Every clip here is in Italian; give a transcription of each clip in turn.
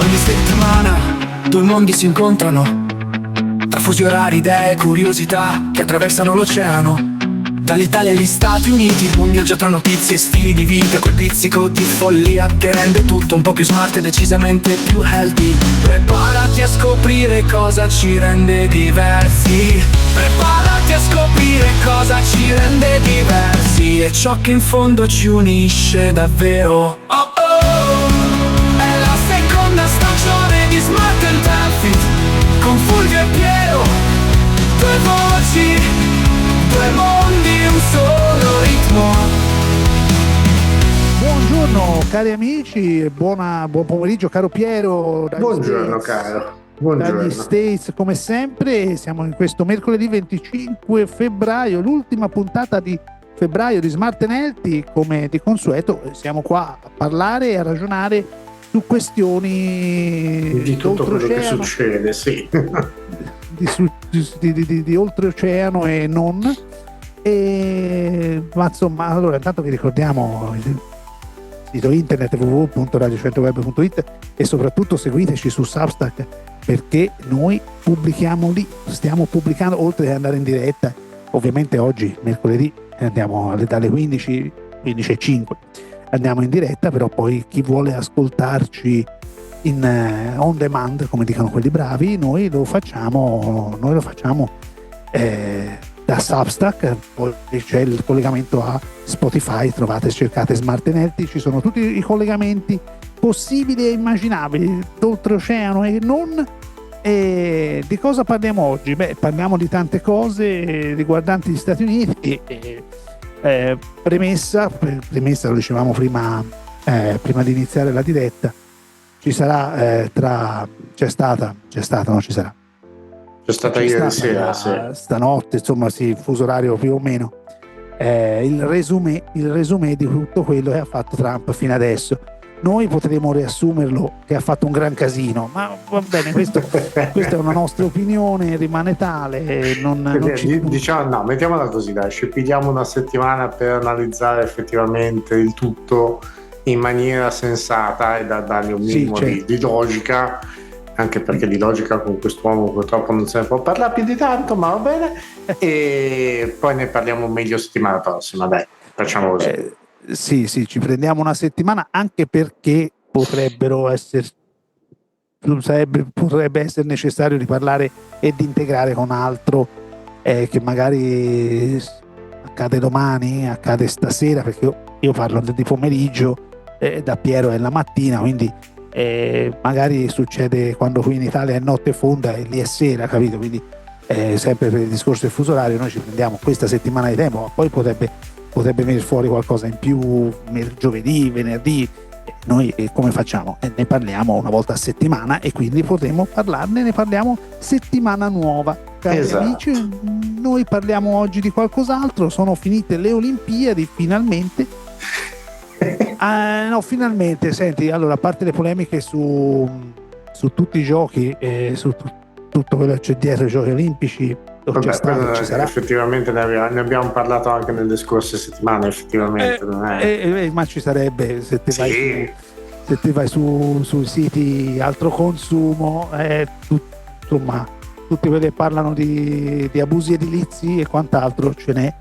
Ogni settimana due mondi si incontrano, tra fusi orari, idee e curiosità che attraversano l'oceano. Dall'Italia agli Stati Uniti, un viaggio tra notizie e stili di vita, quel pizzico di follia che rende tutto un po' più smart e decisamente più healthy. Preparati a scoprire cosa ci rende diversi. Preparati a scoprire cosa ci rende diversi e ciò che in fondo ci unisce davvero. Oh oh, è la seconda stagione di Smart and Healthy, con Fulvio e Piero, due voci, due mondi, un solo ritmo. Buongiorno cari amici, buon pomeriggio caro Piero. Buongiorno caro. Buongiorno. Dagli States come sempre, siamo in questo mercoledì 25 febbraio, l'ultima puntata di febbraio di Smart and Healthy. Come di consueto siamo qua a parlare e a ragionare su questioni di tutto quello che succede, sì. di oltreoceano e non. Ma insomma, allora intanto vi ricordiamo il sito internet www.radiocentroweb.it e soprattutto seguiteci su Substack, perché noi pubblichiamo lì, stiamo pubblicando, oltre ad andare in diretta. Ovviamente oggi mercoledì andiamo dalle 15:05 andiamo in diretta, però poi chi vuole ascoltarci in on demand, come dicono quelli bravi, noi lo facciamo da Substack. Poi c'è il collegamento a Spotify, cercate Smart and Healthy, ci sono tutti i collegamenti possibili e immaginabili d'oltreoceano e non. E di cosa parliamo oggi? Parliamo di tante cose riguardanti gli Stati Uniti. Premessa, lo dicevamo prima di iniziare la diretta, ci sarà c'è stata ieri sera, sì. Stanotte, insomma, sì, fuso orario più o meno, il resumé di tutto quello che ha fatto Trump fino adesso. Noi potremo riassumerlo che ha fatto un gran casino, ma va bene, questa è una nostra opinione, rimane tale. Diciamo, no, mettiamola così, dai, ci pigliamo una settimana per analizzare effettivamente il tutto in maniera sensata e da dargli un minimo di logica, anche perché di logica con quest'uomo purtroppo non se ne può parlare più di tanto, ma va bene, e poi ne parliamo meglio settimana prossima, dai, facciamo così. Sì, ci prendiamo una settimana, anche perché potrebbe essere necessario riparlare e di integrare con altro che magari accade domani, accade stasera, perché io parlo di pomeriggio, da Piero è la mattina, quindi magari succede quando qui in Italia è notte fonda e lì è sera, capito? Quindi sempre per il discorso del fuso orario noi ci prendiamo questa settimana di tempo, ma poi potrebbe venire fuori qualcosa in più giovedì, venerdì. Noi come facciamo? Ne parliamo una volta a settimana e quindi potremo parlarne, ne parliamo settimana nuova. Cari amici, noi parliamo oggi di qualcos'altro. Sono finite le Olimpiadi finalmente. Finalmente, senti, allora, a parte le polemiche su tutti i giochi, su tutto quello che c'è dietro i giochi olimpici, ci sarà. Effettivamente ne abbiamo parlato anche nelle scorse settimane, effettivamente ma ci sarebbe se ti vai sui siti altro consumo, insomma, tutti quelli che parlano di abusi edilizi e quant'altro ce n'è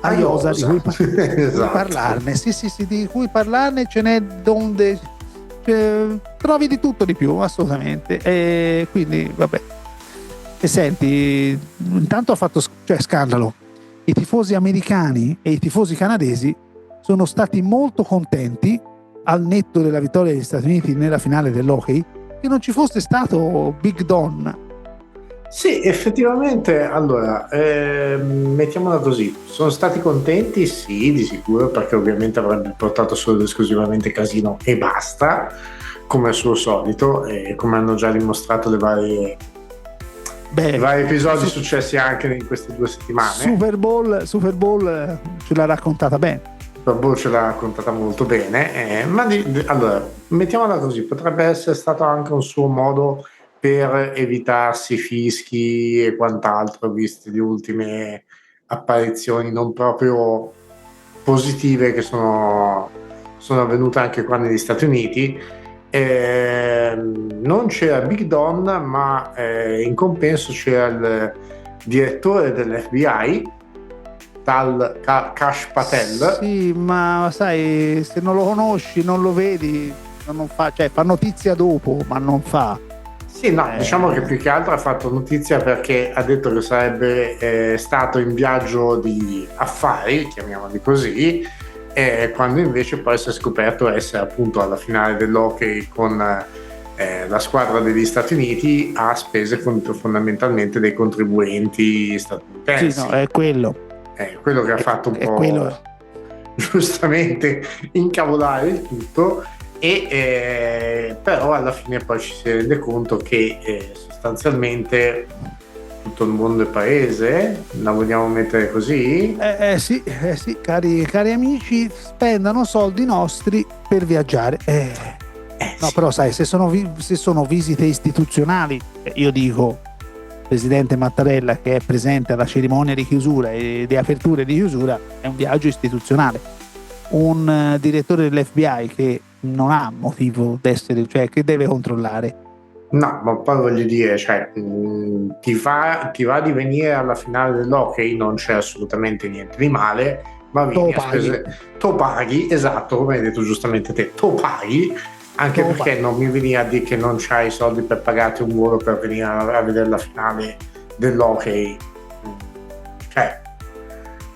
a iosa di cui parlarne. Sì, di cui parlarne ce n'è donde trovi di tutto di più, assolutamente. E quindi vabbè. E senti, intanto ha fatto scandalo. I tifosi americani e i tifosi canadesi sono stati molto contenti, al netto della vittoria degli Stati Uniti nella finale dell'hockey, che non ci fosse stato Big Don. Sì, effettivamente, allora, mettiamola così, sono stati contenti, sì, di sicuro, perché ovviamente avrebbe portato solo ed esclusivamente casino e basta, come al suo solito, e come hanno già dimostrato i vari episodi successi anche in queste 2 settimane. Super Bowl ce l'ha raccontata bene. Super Bowl ce l'ha raccontata molto bene, allora, mettiamola così, potrebbe essere stato anche un suo modo per evitarsi fischi e quant'altro, viste le ultime apparizioni non proprio positive che sono avvenute anche qua negli Stati Uniti. non c'era Big Don, ma in compenso c'era il direttore dell'FBI, tal Kash Patel. Sì, ma sai, se non lo conosci, non lo vedi, non fa, cioè fa notizia dopo, ma non fa. Sì, no, diciamo che più che altro ha fatto notizia perché ha detto che sarebbe stato in viaggio di affari, chiamiamoli così, quando invece poi si è scoperto essere appunto alla finale dell'hockey con la squadra degli Stati Uniti a spese fondamentalmente dei contribuenti statunitensi. Sì, no, è quello. Quello che ha fatto un po' quello, giustamente incavolare il tutto. Però alla fine poi ci si rende conto che sostanzialmente tutto il mondo è paese, la vogliamo mettere così? Sì, cari amici, spendano soldi nostri per viaggiare. No, sì. Però sai, se sono visite istituzionali, io dico presidente Mattarella che è presente alla cerimonia di chiusura e di apertura e di chiusura, è un viaggio istituzionale. Un direttore dell'FBI che non ha motivo d'essere, cioè che deve controllare. No, ma poi voglio dire, cioè, ti va di venire alla finale dell'hockey, non c'è assolutamente niente di male, ma vieni a spese, to paghi, esatto, come hai detto giustamente te, to paghi, anche perché non mi vieni a dire che non c'hai i soldi per pagarti un volo per venire a vedere la finale dell'hockey, cioè.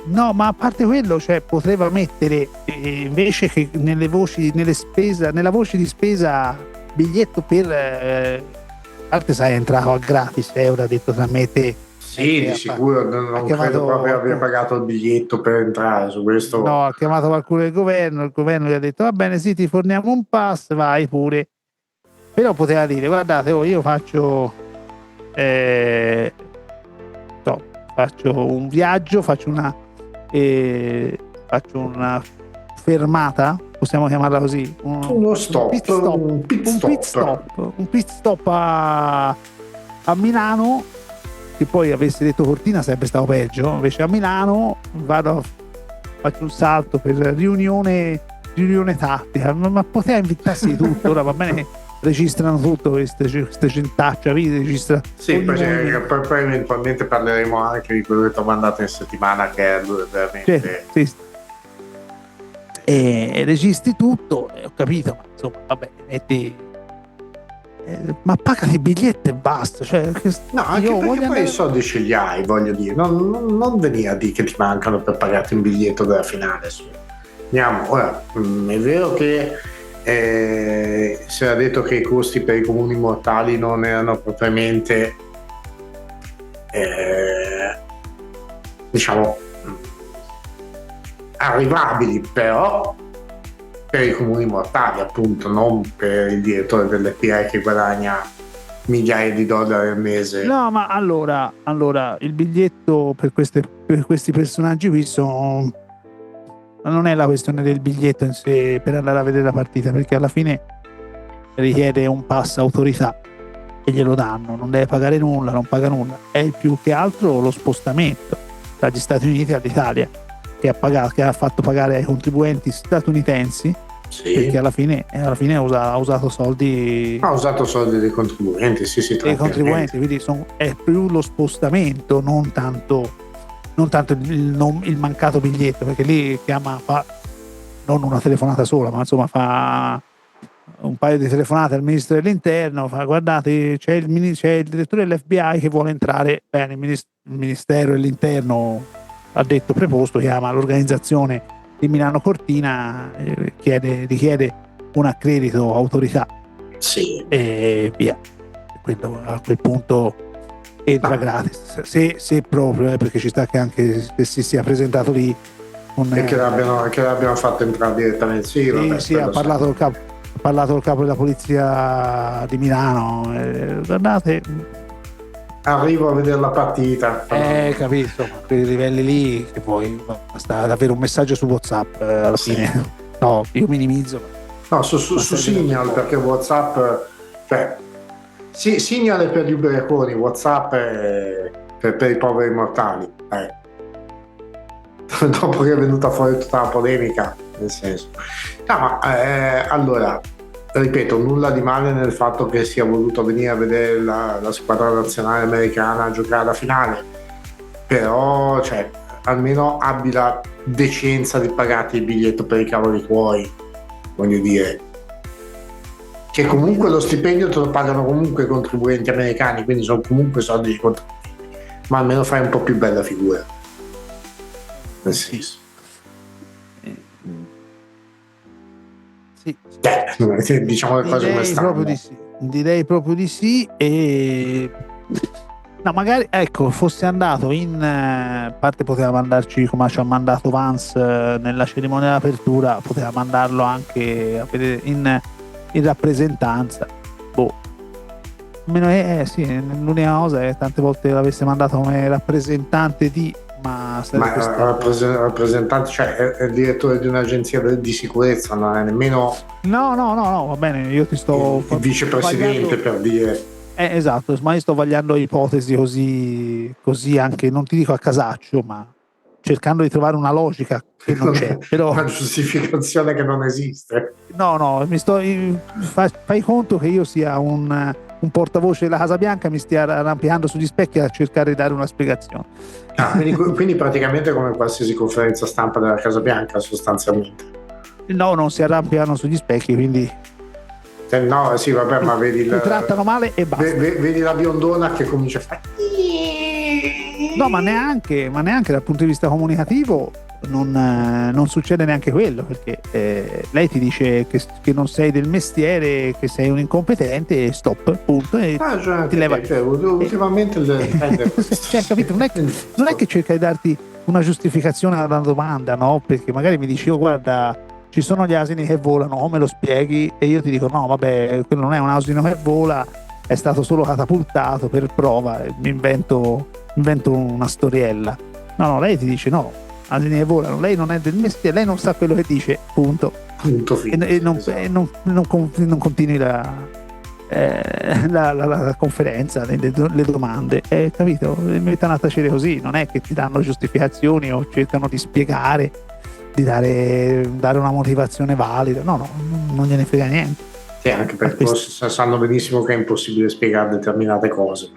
No, ma a parte quello, cioè poteva mettere invece che nella voce di spesa biglietto per parte sai è entrato a gratis, ora ha detto tra me e te. Sì, di sicuro non credo proprio abbia pagato il biglietto per entrare su questo. No, ha chiamato qualcuno del governo, il governo gli ha detto va bene, sì, ti forniamo un pass, vai pure. Però poteva dire guardate, io faccio un viaggio, faccio una fermata, possiamo chiamarla così, un pit stop a Milano, che poi avessi detto Cortina sarebbe stato peggio, invece a Milano faccio un salto per riunione tattica, ma poteva inventarsi tutto, ora va bene, registrano tutto queste centaccia, registra. Sì, poi eventualmente parleremo anche di quello che ti ho mandato in settimana, che è veramente. Sì. E registri tutto, ho capito, ma insomma, vabbè, metti. Ma pagati i biglietti e basta. Cioè, no, anche perché poi i soldi ce li hai, voglio dire, non venire a dire che ti mancano per pagarti un biglietto della finale. Andiamo, ora, è vero che si era detto che i costi per i comuni mortali non erano propriamente diciamo arrivabili, però per i comuni mortali, appunto, non per il direttore dell'FBI che guadagna migliaia di dollari al mese. No, ma allora il biglietto per questi personaggi qui non è la questione del biglietto in sé per andare a vedere la partita, perché alla fine richiede un pass autorità e glielo danno, non deve pagare nulla, non paga nulla, è più che altro lo spostamento dagli Stati Uniti all'Italia che ha fatto pagare ai contribuenti statunitensi. Sì. Perché alla fine ha usato soldi dei contribuenti, sì, dei contribuenti, quindi è più lo spostamento, non tanto il mancato biglietto, perché lì fa non una telefonata sola, ma insomma fa un paio di telefonate al ministro dell'interno, fa guardate c'è il direttore dell'FBI che vuole entrare, bene, il ministero dell'interno ha detto preposto, chiama l'organizzazione di Milano Cortina, richiede un accredito autorità, sì, e via. Quello, a quel punto entra gratis, se proprio, perché ci sta che anche se si sia presentato lì e che l'abbiano fatto entrare direttamente. Sì, ha parlato il capo della polizia di Milano, guardate, arrivo a vedere la partita, capito, a quei livelli lì che poi basta avere un messaggio su WhatsApp alla fine. No, io minimizzo, no, su Signal, perché WhatsApp, cioè Signal è per gli ubriaconi, WhatsApp è per i poveri mortali, dopo che è venuta fuori tutta la polemica, nel senso, no, ma allora ripeto, nulla di male nel fatto che sia voluto venire a vedere la squadra nazionale americana giocare la finale, però cioè, almeno abbi la decenza di pagarti il biglietto per i cavoli tuoi, voglio dire, che comunque lo stipendio te lo pagano comunque i contribuenti americani, quindi sono comunque soldi di contribuenti, ma almeno fai un po' più bella figura, nel senso. Sì. Diciamo le cose come stanno. Direi proprio di sì. E no, magari ecco, fosse andato in parte, poteva mandarci come ci ha mandato Vance nella cerimonia d'apertura, poteva mandarlo anche a vedere in rappresentanza. Almeno sì, l'unica cosa è tante volte l'avesse mandato come rappresentante ma rappresentante, cioè è il direttore di un'agenzia di sicurezza, non è nemmeno no, va bene, io ti sto il vicepresidente, per dire. Esatto, ma io sto vagliando ipotesi così anche, non ti dico a casaccio, ma cercando di trovare una logica che non c'è, però una giustificazione che non esiste. No, fai conto che io sia un portavoce della Casa Bianca, mi stia arrampicando sugli specchi a cercare di dare una spiegazione. Quindi praticamente come qualsiasi conferenza stampa della Casa Bianca, sostanzialmente. No, non si arrampicano sugli specchi, quindi no, sì, vabbè, ma vedi ti trattano male e basta. Vedi la biondona che comincia a fare no, ma neanche dal punto di vista comunicativo non succede neanche quello, perché lei ti dice che non sei del mestiere, che sei un incompetente, stop, punto, e ti leva. Ultimamente cioè, capito? Non è che cerca di darti una giustificazione alla domanda, no? Perché magari mi dici, guarda, ci sono gli asini che volano, o me lo spieghi, e io ti dico no, vabbè, quello non è un asino che vola, è stato solo catapultato per prova, mi invento una storiella. No, lei ti dice no, asini che volano, lei non è del mestiere, lei non sa quello che dice, punto fine, non continui la conferenza, le domande, capito? Mi mettono a tacere così, non è che ti danno giustificazioni o cercano di spiegare, di dare una motivazione valida, no, non gliene frega niente. Sì, anche perché sanno benissimo che è impossibile spiegare determinate cose.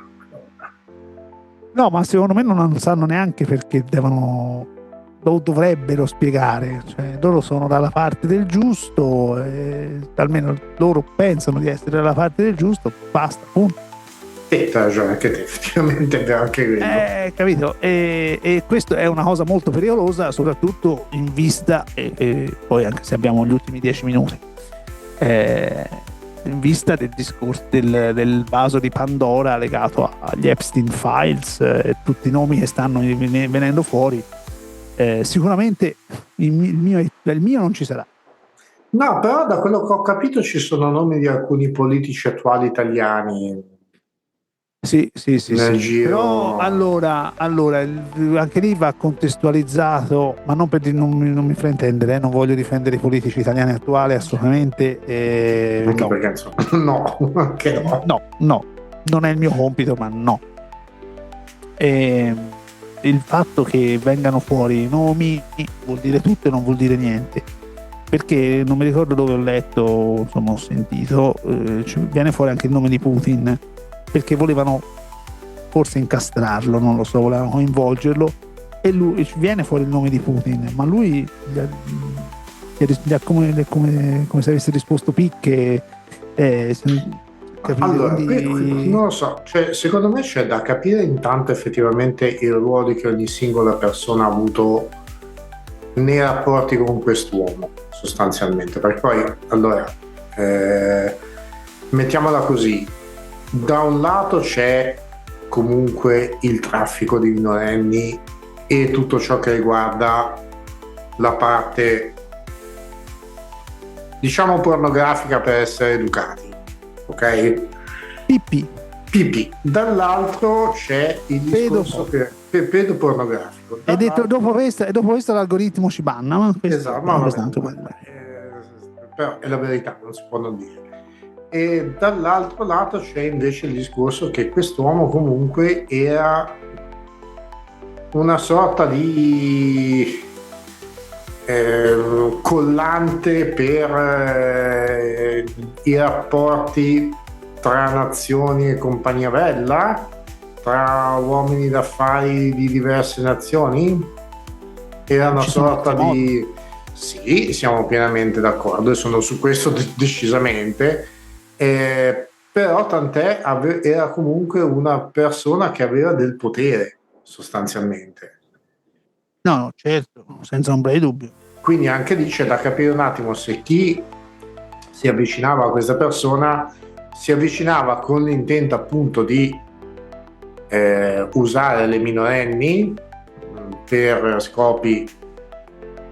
No, ma secondo me non sanno neanche perché lo dovrebbero spiegare, cioè loro sono dalla parte del giusto, almeno loro pensano di essere dalla parte del giusto, basta, punto. Hai ragione anche te, effettivamente è anche quello. Capito? E questo è una cosa molto pericolosa, soprattutto in vista, e poi anche se abbiamo gli ultimi 10 minuti, in vista del discorso del vaso di Pandora legato agli Epstein Files, tutti i nomi che stanno venendo fuori. Sicuramente il mio non ci sarà. No, però da quello che ho capito ci sono nomi di alcuni politici attuali italiani. Sì. Giro. Però allora anche lì va contestualizzato, ma non mi fraintendere, non voglio difendere i politici italiani attuali assolutamente. Anche perché insomma, anche no, non è il mio compito, ma no. Il fatto che vengano fuori nomi vuol dire tutto e non vuol dire niente, perché non mi ricordo dove ho letto, insomma ho sentito, viene fuori anche il nome di Putin, perché volevano forse incastrarlo, non lo so, volevano coinvolgerlo, e lui viene fuori il nome di Putin, ma lui gli ha come se avesse risposto picche. Allora, non lo so, cioè, secondo me c'è da capire intanto effettivamente il ruolo che ogni singola persona ha avuto nei rapporti con quest'uomo, sostanzialmente, perché poi allora mettiamola così, da un lato c'è comunque il traffico di minorenni e tutto ciò che riguarda la parte, diciamo, pornografica, per essere educati, ok? Pipì. Dall'altro c'è il discorso pedopornografico. E dopo questo l'algoritmo ci banna. Esatto, però è la verità, non si può non dire. E dall'altro lato c'è invece il discorso che quest'uomo comunque era una sorta di collante per i rapporti tra nazioni e compagnia bella, tra uomini d'affari di diverse nazioni. Era una sorta di... Sì, siamo pienamente d'accordo e sono su questo decisamente, però tant'è, era comunque una persona che aveva del potere sostanzialmente. No, certo, senza ombra di dubbio. Quindi anche lì c'è da capire un attimo se chi si avvicinava a questa persona si avvicinava con l'intento appunto di usare le minorenni per scopi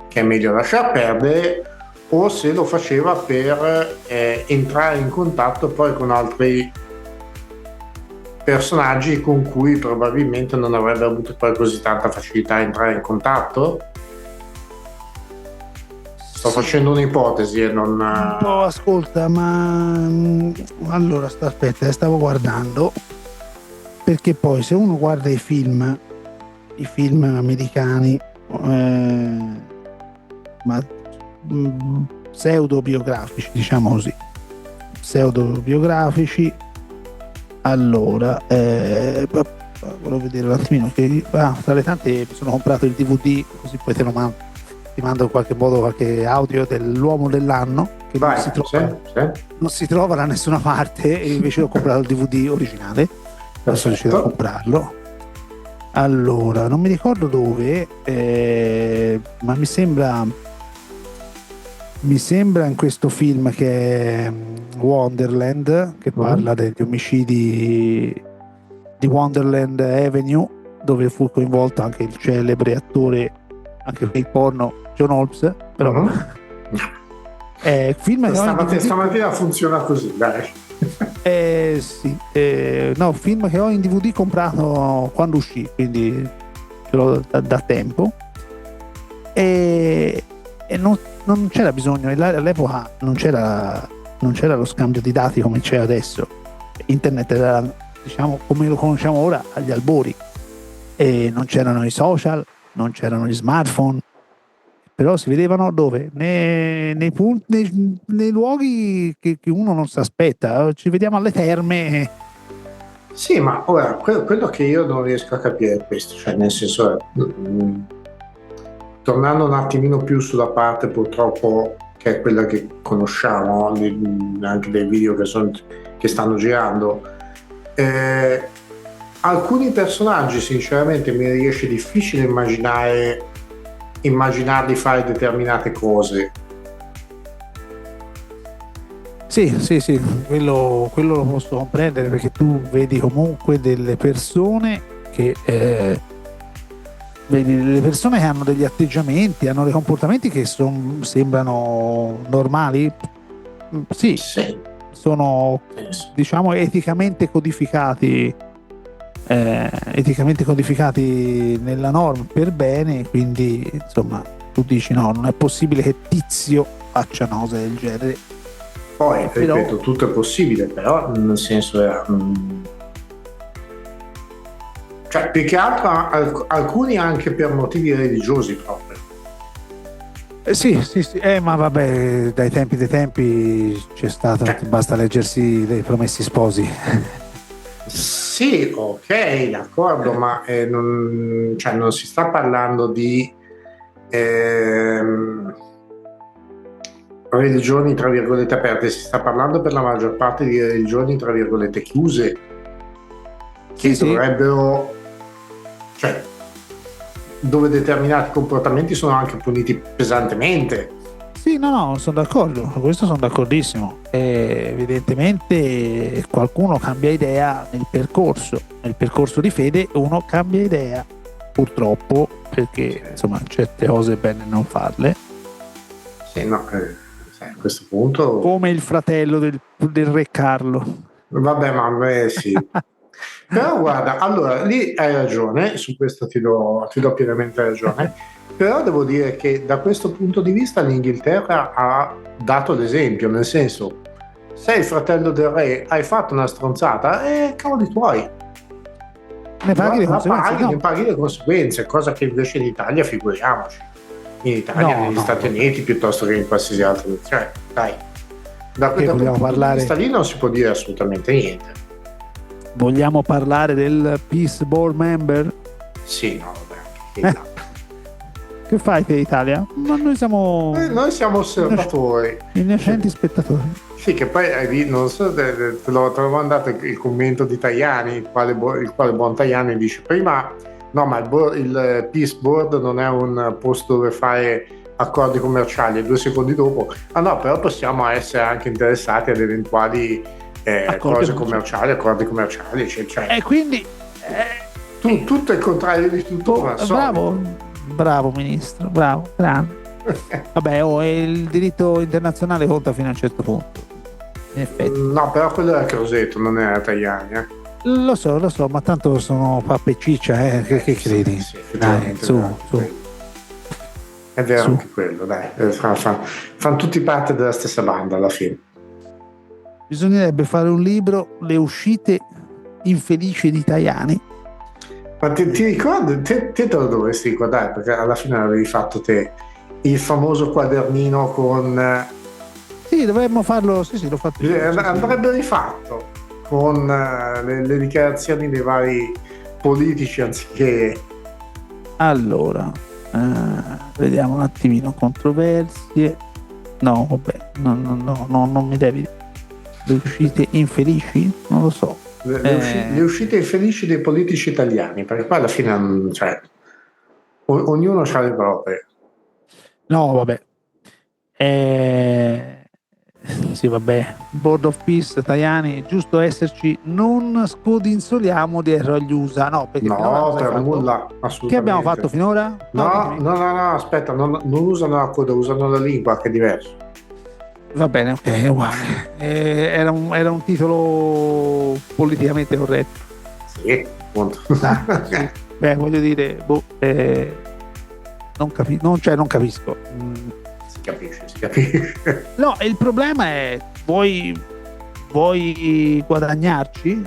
che è meglio lasciar perdere, o se lo faceva per entrare in contatto poi con altri personaggi con cui probabilmente non avrebbe avuto poi così tanta facilità a entrare in contatto. Sto facendo un'ipotesi e non... No, ascolta, ma allora aspetta, stavo guardando, perché poi se uno guarda i film americani, ma pseudobiografici, diciamo così, allora volevo vedere un attimino che tra le tante mi sono comprato il DVD, così poi ti mando in qualche modo qualche audio dell'uomo dell'anno che Vai, non si trova da nessuna parte, e invece ho comprato il DVD originale. Sono riuscito a comprarlo. Allora, non mi ricordo dove, ma mi sembra in questo film che è Wonderland, che parla degli omicidi di Wonderland Avenue, dove fu coinvolto anche il celebre attore, anche il porno, John Holmes, però film stamattina funziona così, dai. Sì, no, film che ho in DVD comprato quando uscì, quindi ce l'ho da tempo, e non c'era bisogno, all'epoca non c'era lo scambio di dati come c'è adesso. Internet era, diciamo, come lo conosciamo ora, agli albori, e non c'erano i social, non c'erano gli smartphone, però si vedevano dove? Nei luoghi che uno non si aspetta. Ci vediamo alle terme. Sì, ma ora quello che io non riesco a capire è questo, cioè nel senso, tornando un attimino più sulla parte purtroppo che è quella che conosciamo anche dei video che stanno girando, alcuni personaggi sinceramente mi riesce difficile immaginarli fare determinate cose. Sì, quello lo posso comprendere, perché tu vedi comunque delle persone che hanno degli atteggiamenti, hanno dei comportamenti che sembrano normali. Sì. Sono, diciamo, eticamente codificati nella norma per bene, quindi insomma tu dici no, non è possibile che Tizio faccia una cosa del genere. Poi ripeto, tutto è possibile, però nel senso cioè più che altro alcuni anche per motivi religiosi proprio. Sì, ma vabbè, dai tempi c'è stato, basta leggersi dei Promessi Sposi. Sì, ok, d'accordo, ma non si sta parlando di religioni tra virgolette aperte, si sta parlando per la maggior parte di religioni tra virgolette chiuse, che dovrebbero, cioè, dove determinati comportamenti sono anche puniti pesantemente. Sì, no, sono d'accordo, su questo sono d'accordissimo. Evidentemente qualcuno cambia idea nel percorso di fede, uno cambia idea, purtroppo, perché insomma certe cose è bene non farle. Sì, no, a questo punto... Come il fratello del re Carlo. Vabbè, ma sì. Però guarda, allora lì hai ragione, su questo ti do pienamente ragione, però devo dire che da questo punto di vista l'Inghilterra ha dato l'esempio, nel senso, sei il fratello del re, hai fatto una stronzata, cavoli tuoi, ne paghi le conseguenze, ne paghi le conseguenze, cosa che invece in Italia, figuriamoci. in Italia, negli Stati Uniti, piuttosto che in qualsiasi altro. Cioè, dai, da quel punto di vista lì non si può dire assolutamente niente. Vogliamo parlare del Peace Board member? Sì, no, vabbè. Che fai te Italia? Ma noi siamo osservatori, innocenti spettatori. Sì, che poi non so, te l'ho mandato il commento di Tajani, il quale buon Tajani dice prima no, ma il Peace Board non è un posto dove fare accordi commerciali, e 2 secondi dopo no, però possiamo essere anche interessati ad eventuali accordi commerciali, cioè, quindi tutto è il contrario di tutto. Bravo ministro, bravo, grande. Vabbè, il diritto internazionale conta fino a un certo punto, in effetti. No, però quello era Crosetto, non era Tajani. Lo so, ma tanto sono pappa e ciccia, che credi? Sì, dai, su. È vero anche quello, dai. Fanno tutti parte della stessa banda alla fine. Bisognerebbe fare un libro, Le uscite infelici di Tajani. Ma ti ricordi, te lo dovresti ricordare, perché alla fine l'avevi fatto te, il famoso quadernino con... Sì, dovremmo farlo, sì, l'ho fatto. Andrebbe rifatto con le dichiarazioni dei vari politici anziché... Allora, vediamo un attimino, controversie. No, vabbè, no, non mi devi... Le uscite infelici? Non lo so. Le uscite infelici dei politici italiani, perché poi alla fine, cioè, ognuno ha le proprie. No, vabbè. Sì, vabbè. Board of Peace, Tajani, giusto esserci, non scodinzoliamo dietro agli USA. No, perché per nulla, assolutamente. Che abbiamo fatto finora? No, aspetta, non usano la coda, usano la lingua, che è diverso. Va bene, ok, uguale. Era un titolo politicamente corretto. Sì, appunto. Sì. Beh, voglio dire, non capisco. Si capisce. No, il problema è, vuoi guadagnarci?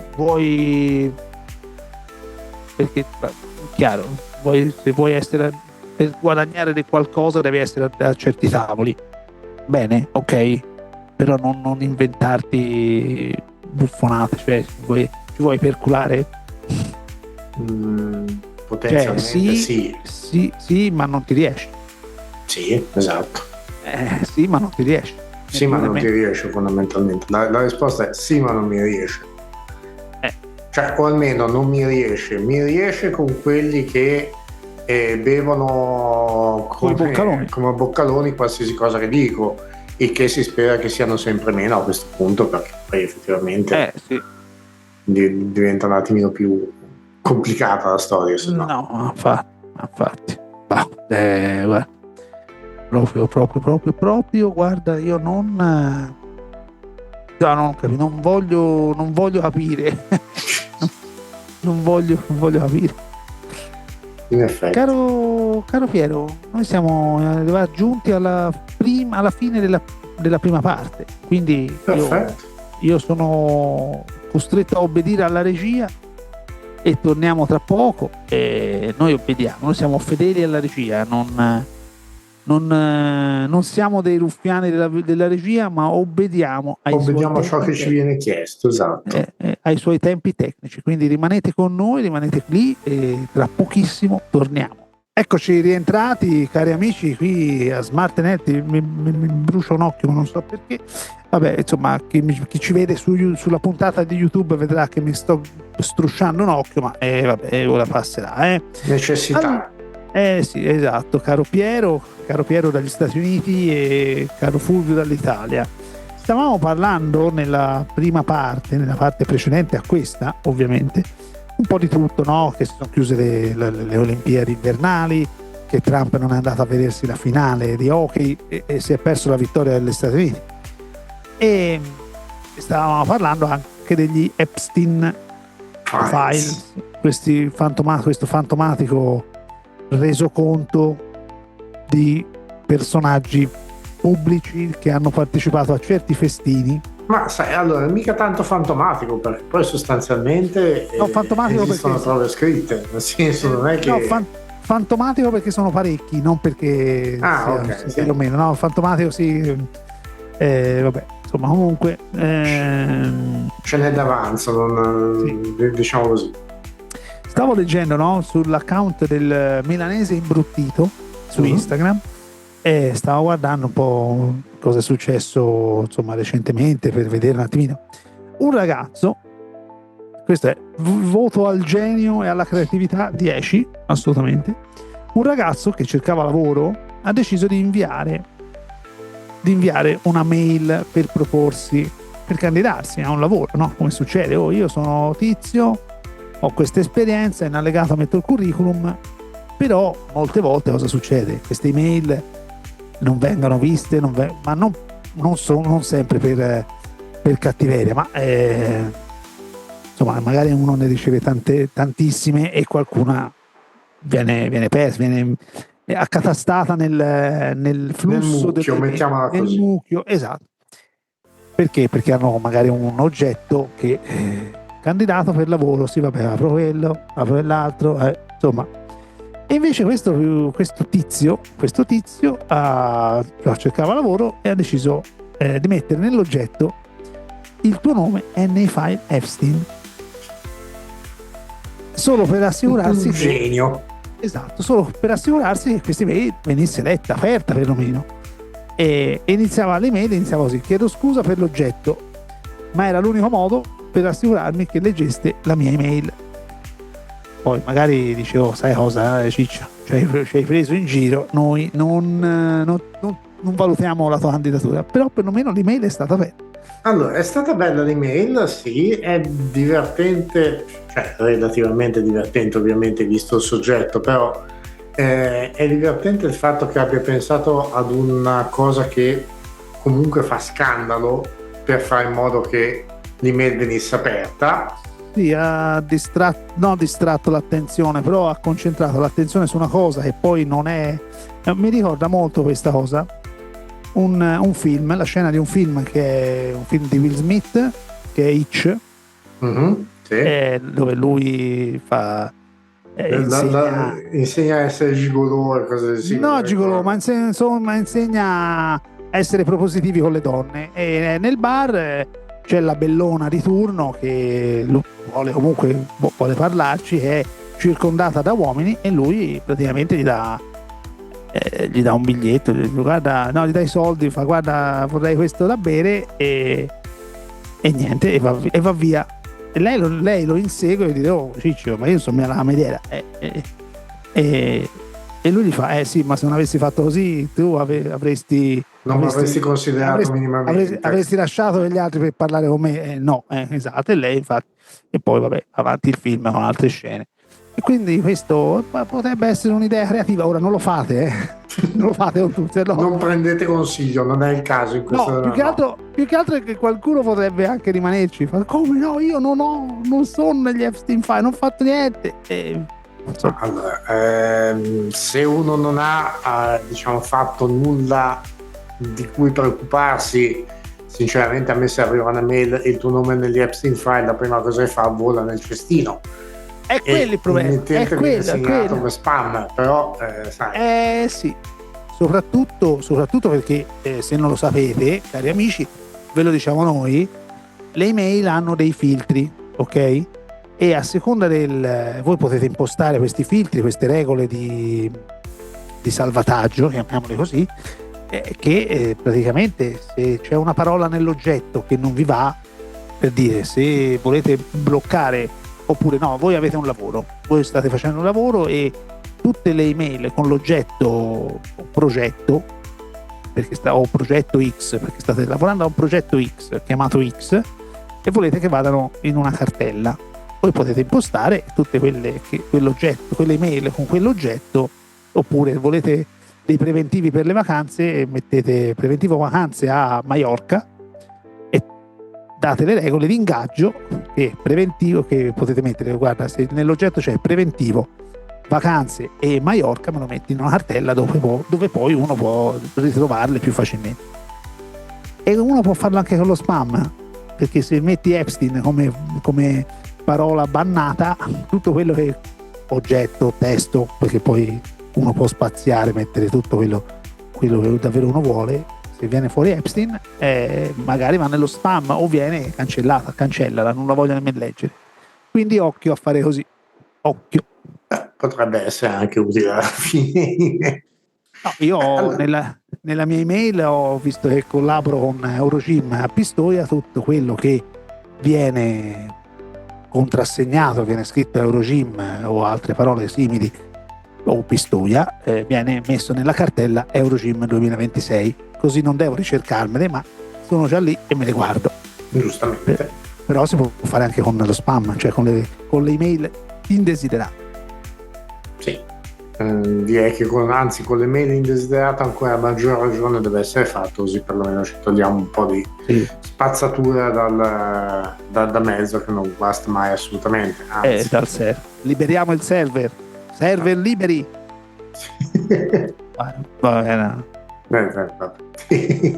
Perché, chiaro, se vuoi essere, per guadagnare di qualcosa devi essere a certi tavoli. Bene, ok, però non inventarti buffonate, cioè ci vuoi perculare? Potenzialmente sì, ma non ti riesci. Sì, esatto. Sì, ma non ti riesci. Sì, ma non ti riesce fondamentalmente. La risposta è sì, ma non mi riesce. Cioè, o almeno non mi riesce con quelli che bevono come boccaloni qualsiasi cosa che dico, e che si spera che siano sempre meno a questo punto, perché poi effettivamente diventa un attimino più complicata la storia. No, infatti. Guarda, proprio, guarda, io non voglio capire. non voglio capire. In effetti. Caro Piero, noi siamo giunti alla fine della prima parte, quindi io sono costretto a obbedire alla regia e torniamo tra poco, e noi obbediamo, noi siamo fedeli alla regia, non siamo dei ruffiani della regia, ma obbediamo a ciò che ci viene chiesto, esatto, ai suoi tempi tecnici. Quindi rimanete con noi, rimanete lì e tra pochissimo torniamo. Eccoci rientrati, cari amici, qui a SmartNet. Mi brucia un occhio, ma non so perché. Vabbè, insomma, chi ci vede sulla puntata di YouTube vedrà che mi sto strusciando un occhio, ma vabbè, ora passerà. Necessità. Sì, esatto, caro Piero dagli Stati Uniti e caro Fulvio dall'Italia. Stavamo parlando nella prima parte, nella parte precedente a questa, ovviamente, un po' di tutto, no? Che si sono chiuse le Olimpiadi invernali, che Trump non è andato a vedersi la finale di hockey e si è perso la vittoria degli Stati Uniti. E stavamo parlando anche degli Epstein Files, questo fantomatico resoconto di personaggi pubblici che hanno partecipato a certi festini. Ma sai, allora, mica tanto fantomatico, perché poi sostanzialmente fantomatico esistono perché prove scritte, nel senso non è che... fantomatico perché sono parecchi, non perché sia o meno, no, fantomatico sì, vabbè, insomma, comunque ce n'è d'avanzo, diciamo così. Stavo leggendo, no, sull'account del milanese imbruttito su Instagram, e stavo guardando un po' cosa è successo, insomma, recentemente, per vedere un attimino. Un ragazzo, questo è voto al genio e alla creatività 10, assolutamente. Un ragazzo che cercava lavoro ha deciso di inviare una mail per proporsi, per candidarsi a un lavoro, no? Come succede? Io sono Tizio, ho questa esperienza, in allegato metto il curriculum, però molte volte cosa succede? Queste email non vengono viste, ma non sempre per cattiveria, ma insomma, magari uno ne riceve tantissime e qualcuna viene persa, viene accatastata nel flusso del mucchio, esatto. Perché? Perché hanno magari un oggetto che candidato per lavoro, sì, vabbè, apro quello, apro quell'altro, insomma. E invece questo tizio cercava lavoro e ha deciso di mettere nell'oggetto: il tuo nome è nei file Epstein, solo per assicurarsi genio. Esatto, solo per assicurarsi che questa email venisse letta, aperta perlomeno. E l'email iniziava così: chiedo scusa per l'oggetto, ma era l'unico modo per assicurarmi che leggeste la mia email. Poi magari dicevo: sai cosa, Ciccio, ci hai preso in giro, noi non valutiamo la tua candidatura, però perlomeno l'email è stata bella. Allora, è stata bella l'email, sì, è divertente, cioè relativamente divertente ovviamente visto il soggetto, però è divertente il fatto che abbia pensato ad una cosa che comunque fa scandalo per fare in modo che l'email venisse aperta. Sì, ha distratto l'attenzione, però ha concentrato l'attenzione su una cosa che poi non è. Mi ricorda molto questa cosa un film, la scena di un film che è un film di Will Smith, che è Hitch, sì. Dove lui fa insegna a essere gigolò e cose così. No, gigolò, ma insegna a essere propositivi con le donne. E nel bar c'è la bellona di turno che vuole parlarci, è circondata da uomini, e lui praticamente gli dà un biglietto, gli dà i soldi, fa: guarda, vorrei questo da bere, e niente, e va via. E lei lo insegue e dice: oh Ciccio, ma io sono la cameriera, e lui gli fa: sì, ma se non avessi fatto così tu avresti considerato minimamente, avresti lasciato gli altri per parlare con me. No, esatto. E lei infatti, e poi vabbè, avanti il film con altre scene. E quindi questo potrebbe essere un'idea creativa. Ora non lo fate, non lo fate con tutte, no. Non prendete consiglio, non è il caso in questo. No, più che altro è che qualcuno potrebbe anche rimanerci, fa: come no, io non sono negli Epstein File, non ho fatto niente. Allora, se uno non ha fatto nulla di cui preoccuparsi, sinceramente a me se arriva una mail e il tuo nome negli Epstein File, la prima cosa che fa, vola nel cestino. È quello il problema, è quello come spam, però sai. Sì, soprattutto perché se non lo sapete, cari amici, ve lo diciamo noi, le email hanno dei filtri, ok? E a seconda voi potete impostare questi filtri, queste regole di salvataggio, chiamiamole così, che praticamente se c'è una parola nell'oggetto che non vi va, per dire, se volete bloccare, oppure no, voi avete un lavoro, voi state facendo un lavoro e tutte le email con l'oggetto progetto, o progetto X, perché state lavorando a un progetto X chiamato X e volete che vadano in una cartella, voi potete impostare tutte quelle email con quell'oggetto, oppure volete dei preventivi per le vacanze e mettete preventivo vacanze a Maiorca e date le regole di ingaggio che potete mettere: guarda, se nell'oggetto c'è preventivo vacanze e Maiorca, me lo metti in una cartella dove poi uno può ritrovarle più facilmente. E uno può farlo anche con lo spam, perché se metti Epstein come parola bannata, tutto quello che oggetto, testo, perché poi uno può spaziare, mettere tutto quello che davvero uno vuole. Se viene fuori Epstein, magari va nello spam o viene cancellala, non la voglio nemmeno leggere. Quindi occhio a fare così, occhio. Potrebbe essere anche utile alla fine. No, io nella mia email ho visto che collaboro con Eurogym a Pistoia, tutto quello che viene contrassegnato, viene scritto Eurogym o altre parole simili o Pistoia, viene messo nella cartella Eurogym 2026, così non devo ricercarmele, ma sono già lì e me le guardo. Giustamente. Però si può fare anche con lo spam, cioè con le email indesiderate. Sì, direi che con le mail indesiderate ancora a maggior ragione deve essere fatto, così perlomeno ci togliamo un po' di spazzatura da mezzo, che non basta mai assolutamente. Dal server. Liberiamo il server liberi.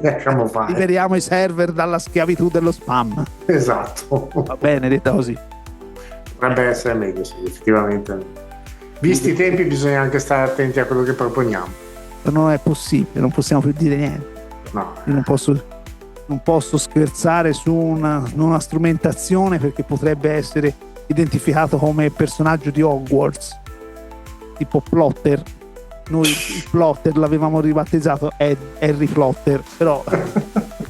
Lasciamo fare. Liberiamo i server dalla schiavitù dello spam. Esatto. Va bene, detta così. Potrebbe essere meglio, sì, effettivamente. Visti i tempi bisogna anche stare attenti a quello che proponiamo. Non è possibile, non possiamo più dire niente. No. Io non posso scherzare su una strumentazione, perché potrebbe essere identificato come personaggio di Hogwarts, tipo Plotter. Noi il Plotter l'avevamo ribattezzato Harry Plotter, però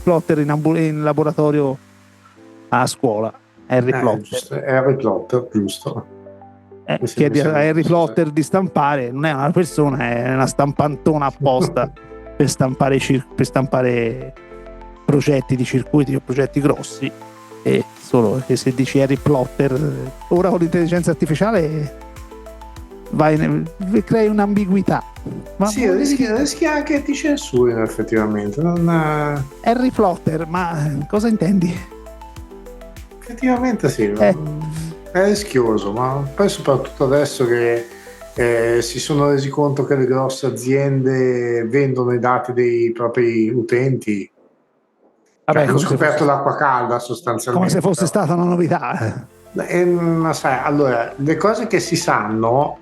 Plotter in laboratorio a scuola. Harry Plotter, giusto. Chiedi a Harry Plotter di stampare, non è una persona, è una stampantona apposta per stampare progetti di circuiti o progetti grossi. E solo che se dici Harry Plotter, ora con l'intelligenza artificiale crei un'ambiguità. Ma sì, rischi anche che ti censurino effettivamente. Harry Plotter, ma cosa intendi? Effettivamente sì. È rischioso, ma poi soprattutto adesso che si sono resi conto che le grosse aziende vendono i dati dei propri utenti. Hanno scoperto l'acqua calda sostanzialmente. Come se fosse stata una novità. Ma sai, allora, le cose che si sanno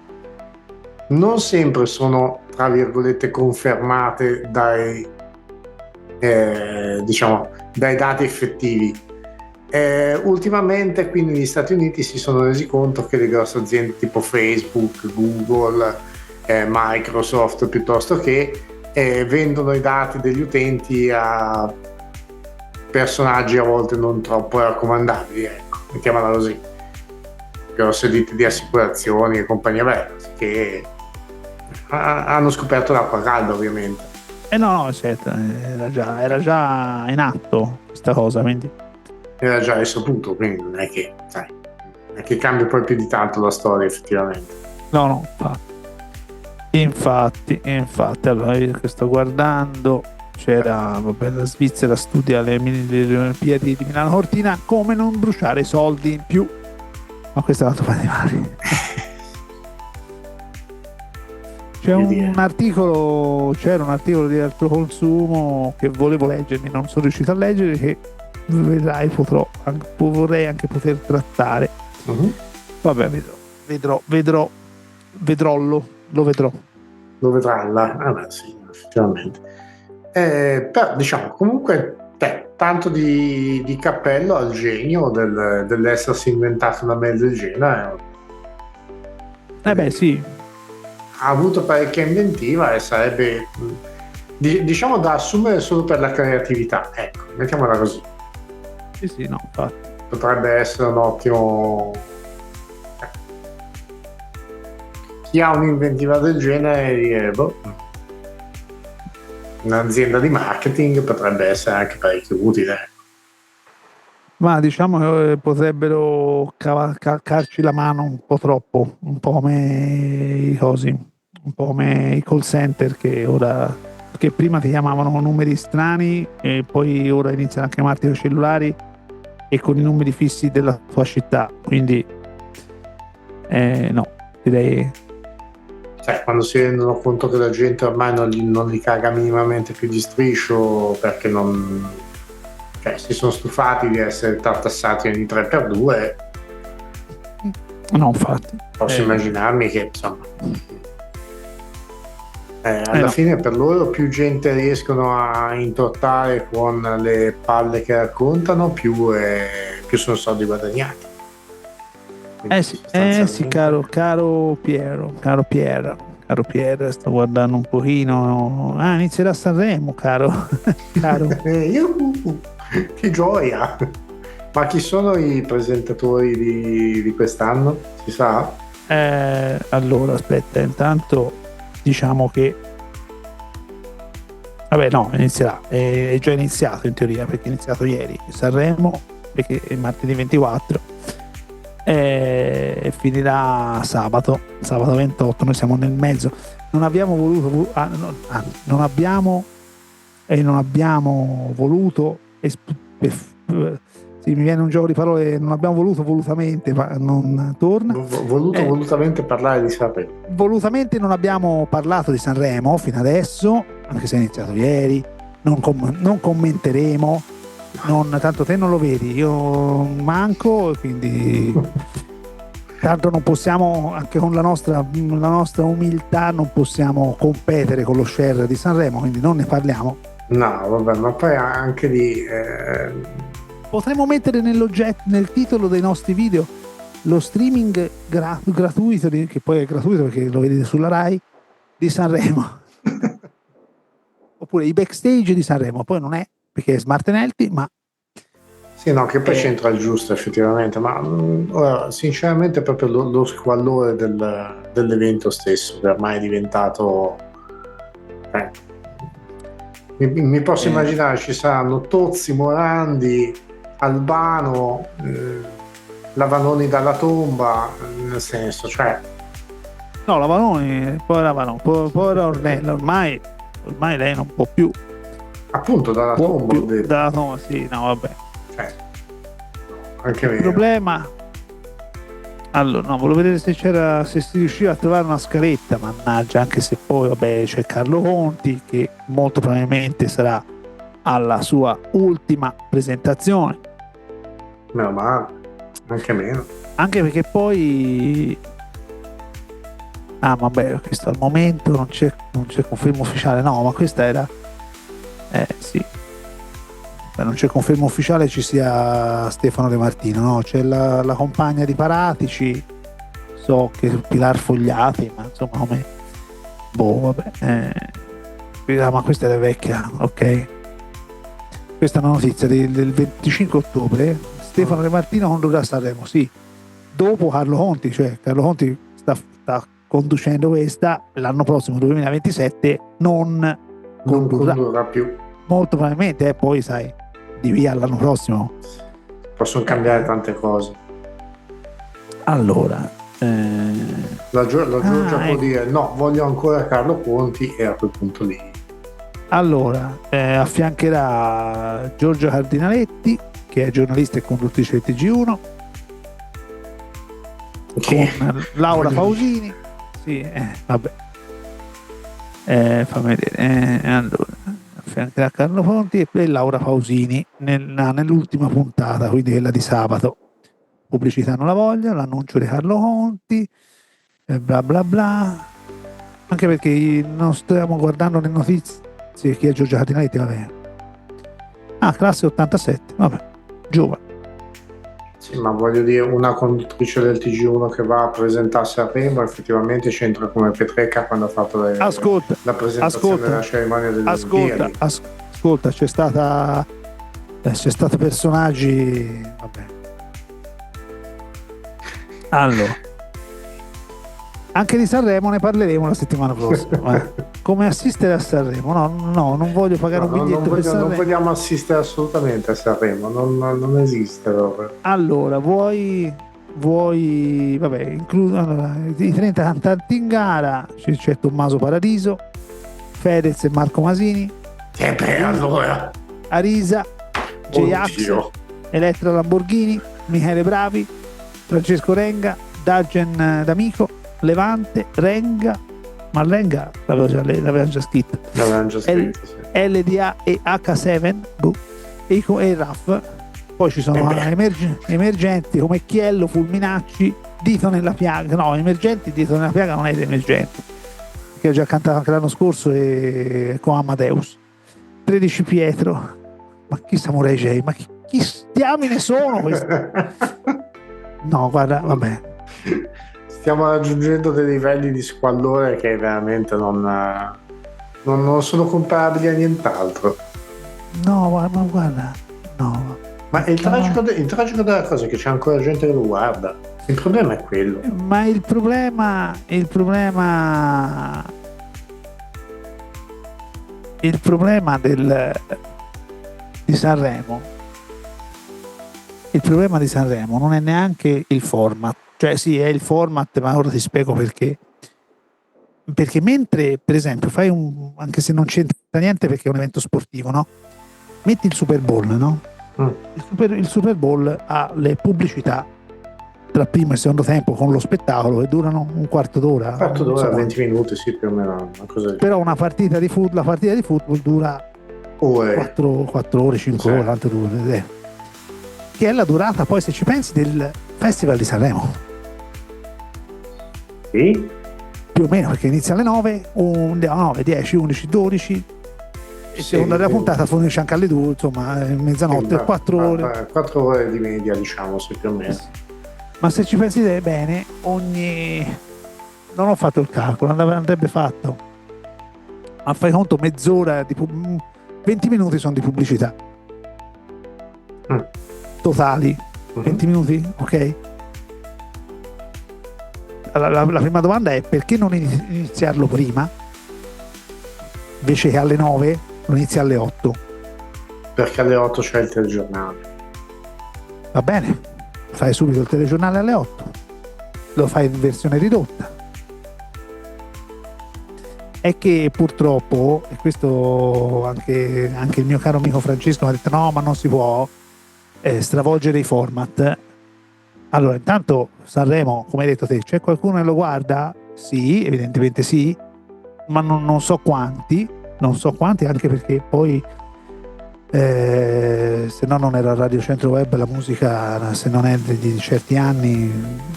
non sempre sono, tra virgolette, confermate dai dati effettivi. Ultimamente qui negli Stati Uniti si sono resi conto che le grosse aziende tipo Facebook, Google, Microsoft, piuttosto che vendono i dati degli utenti a personaggi a volte non troppo raccomandabili, ecco, mettiamola così, grosse ditte di assicurazioni e compagnia bella, che hanno scoperto l'acqua calda, ovviamente. No, certo, era già in atto questa cosa, quindi era già risaputo, quindi non è che cambia poi più di tanto la storia, effettivamente. No, infatti allora io che sto guardando, c'era la Svizzera studia le Olimpiadi di Milano Cortina, come non bruciare soldi in più, ma questo è un altro paio di mani. C'era un articolo di altro consumo che volevo leggermi, non sono riuscito a leggere, che vedrai vorrei anche poter trattare. Vabbè, lo vedrò. Lo vedrà, sì, effettivamente. Però diciamo comunque tanto di cappello al genio dell'essersi inventato una mail del genere. Sì, ha avuto parecchia inventiva e sarebbe diciamo da assumere solo per la creatività, ecco, mettiamola così. Sì, no, infatti. Potrebbe essere un ottimo. Chi ha un'inventiva del genere, un'azienda di marketing potrebbe essere anche parecchio utile. Ma diciamo che potrebbero calcarci la mano un po' troppo, un po' come i call center che prima ti chiamavano numeri strani e poi ora iniziano a chiamarti con i cellulari e con i numeri fissi della tua città, quindi no, direi. Cioè, quando si rendono conto che la gente ormai non li caga minimamente più di striscio, perché si sono stufati di essere tartassati ogni 3x2. No, infatti. Posso immaginarmi che insomma alla No. fine per loro più gente riescono a intortare con le palle che raccontano, più sono soldi guadagnati. Quindi Sì, sostanzialmente- caro Pier, sto guardando un pochino. Inizierà Sanremo, caro. Yuhu, che gioia! Ma chi sono i presentatori di quest'anno? Si sa? Allora, aspetta, intanto diciamo che vabbè, no, inizierà, è già iniziato in teoria, perché è iniziato ieri Sanremo, perché è martedì 24, e finirà sabato 28. Noi siamo nel mezzo, non abbiamo voluto non abbiamo voluto sì, mi viene un gioco di parole, non abbiamo voluto volutamente, ma non torna. Volutamente parlare di Sanremo. Volutamente non abbiamo parlato di Sanremo fino adesso, anche se è iniziato ieri. Non commenteremo, tanto te non lo vedi, io manco, quindi tanto non possiamo, anche con la nostra umiltà, non possiamo competere con lo share di Sanremo, quindi non ne parliamo. No, vabbè, ma poi anche lì potremmo mettere nel titolo dei nostri video lo streaming gratuito, che poi è gratuito perché lo vedete sulla Rai, di Sanremo. Oppure i backstage di Sanremo, poi non è perché è Smart Healthy, ma sì, no, che poi c'entra il giusto effettivamente, ma ora, sinceramente proprio lo squallore dell'evento stesso, che ormai è diventato mi posso immaginare ci saranno Tozzi, Morandi, Albano, Lavanoni dalla tomba, nel senso, cioè no, Lavanoni, povera Ornella, ormai lei non può più, appunto dalla tomba, dalla tomba, sì, no, vabbè, cioè, anche il vero. problema, allora, no, volevo vedere se si riusciva a trovare una scaletta, mannaggia, anche se poi, vabbè, c'è Carlo Conti che molto probabilmente sarà alla sua ultima presentazione. Meno male, anche meno. Anche perché poi vabbè, questo al momento non c'è conferma ufficiale, no, ma questa era sì, non c'è conferma ufficiale ci sia Stefano De Martino, no, c'è la compagna di Paratici, so che Pilar Fogliati, ma insomma come vabbè, ma questa è vecchia, ok, questa è una notizia del 25 ottobre. Stefano De Martino condurrà Sanremo, sì, dopo Carlo Conti, cioè Carlo Conti sta conducendo questa, l'anno prossimo 2027 non condurrà più, molto probabilmente, poi sai, di via l'anno prossimo possono cambiare tante cose. Allora la Giorgia può dire no, voglio ancora Carlo Conti, e a quel punto lì allora affiancherà Giorgia Cardinaletti, che è giornalista e conduttrice del TG1, con Laura Pausini, sì, vabbè, fammi vedere, allora affiancherà Carlo Conti e Laura Pausini nell'ultima puntata, quindi quella di sabato. Pubblicità non la voglio, l'annuncio di Carlo Conti, bla bla bla, anche perché non stiamo guardando le notizie. Chi è Giorgia Cardinaletti? Vabbè, classe 87, vabbè, giovane. Sì, ma voglio dire, una conduttrice del TG1 che va a presentarsi a Sanremo effettivamente c'entra come Petrecca quando ha fatto la presentazione della cerimonia delle Olimpiadi. Ascolta, c'è stato personaggi, vabbè. Allora, anche di Sanremo ne parleremo la settimana prossima. Come assistere a Sanremo? No, non voglio pagare un biglietto per Sanremo. Non vogliamo assistere assolutamente a Sanremo, non esiste proprio. Allora, vuoi vabbè, allora, i 30 cantanti in gara, c'è Tommaso Paradiso, Fedez e Marco Masini, allora Arisa, J-Ax, Elettra Lamborghini, Michele Bravi, Francesco Renga, Dagen D'Amico, Levante, Renga, ma Renga l'aveva già scritto, sì. LDA e H7 e RAF. Poi ci sono emergenti come Chiello, Fulminacci, Dito nella piaga, no, Emergenti, Dito nella piaga non è di Emergenti, che ho già cantato anche l'anno scorso con Amadeus. 13 Pietro, ma chi Samurai J? Ma chi diamine sono questi? No, guarda, vabbè. Stiamo raggiungendo dei livelli di squallore che veramente non sono comparabili a nient'altro. No, ma guarda, no. Ma il tragico della cosa è che c'è ancora gente che lo guarda. Il problema è quello. Ma il problema di Sanremo, il problema di Sanremo non è neanche il format, cioè sì, è il format, ma ora ti spiego perché mentre per esempio fai anche se non c'entra niente perché è un evento sportivo, no? Metti il Super Bowl, no? Il Super Bowl ha le pubblicità tra primo e secondo tempo con lo spettacolo e durano un quarto d'ora, 20 minuti, sì, più o meno una cosa. Però la partita di football dura 4 ore, 5 ore, tante dure, che è la durata poi, se ci pensi, del Festival di Sanremo. Sì? Più o meno, perché inizia alle 9, 9, 10, 11, 12 e seconda della puntata finisce anche alle 2, insomma, mezzanotte, 4 ore. 4 ore di media, diciamo, sì, più o meno. Ma se ci pensate bene, non ho fatto il calcolo, andrebbe fatto. Ma fai conto, mezz'ora, 20 minuti sono di pubblicità. Totali. 20 minuti, ok? La prima domanda è: perché non iniziarlo prima? Invece che alle 9, lo inizia alle 8. Perché alle 8 c'è il telegiornale. Va bene, fai subito il telegiornale alle 8, lo fai in versione ridotta. È che purtroppo, e questo anche il mio caro amico Francesco mi ha detto no, ma non si può stravolgere i format. Allora, intanto Sanremo, come hai detto te, c'è qualcuno che lo guarda? Sì, evidentemente sì, ma non so quanti, anche perché poi se no non era Radio Centro Web, la musica, se non è di certi anni,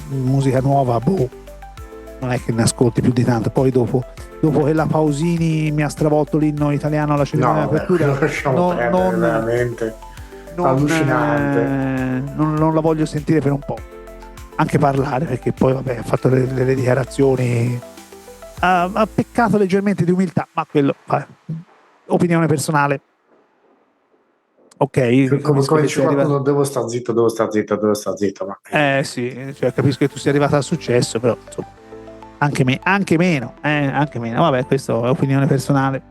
musica nuova, non è che ne ascolti più di tanto. Poi dopo che la Pausini mi ha stravolto l'inno italiano alla cerimonia di apertura, veramente allucinante. Non la voglio sentire per un po', anche parlare, perché poi vabbè, ha fatto le dichiarazioni, ha peccato leggermente di umiltà, ma quello opinione personale. Ok, come dice qualcuno, devo star zitto, ma sì, cioè, capisco che tu sia arrivato al successo, però insomma, anche meno, vabbè, questo è opinione personale.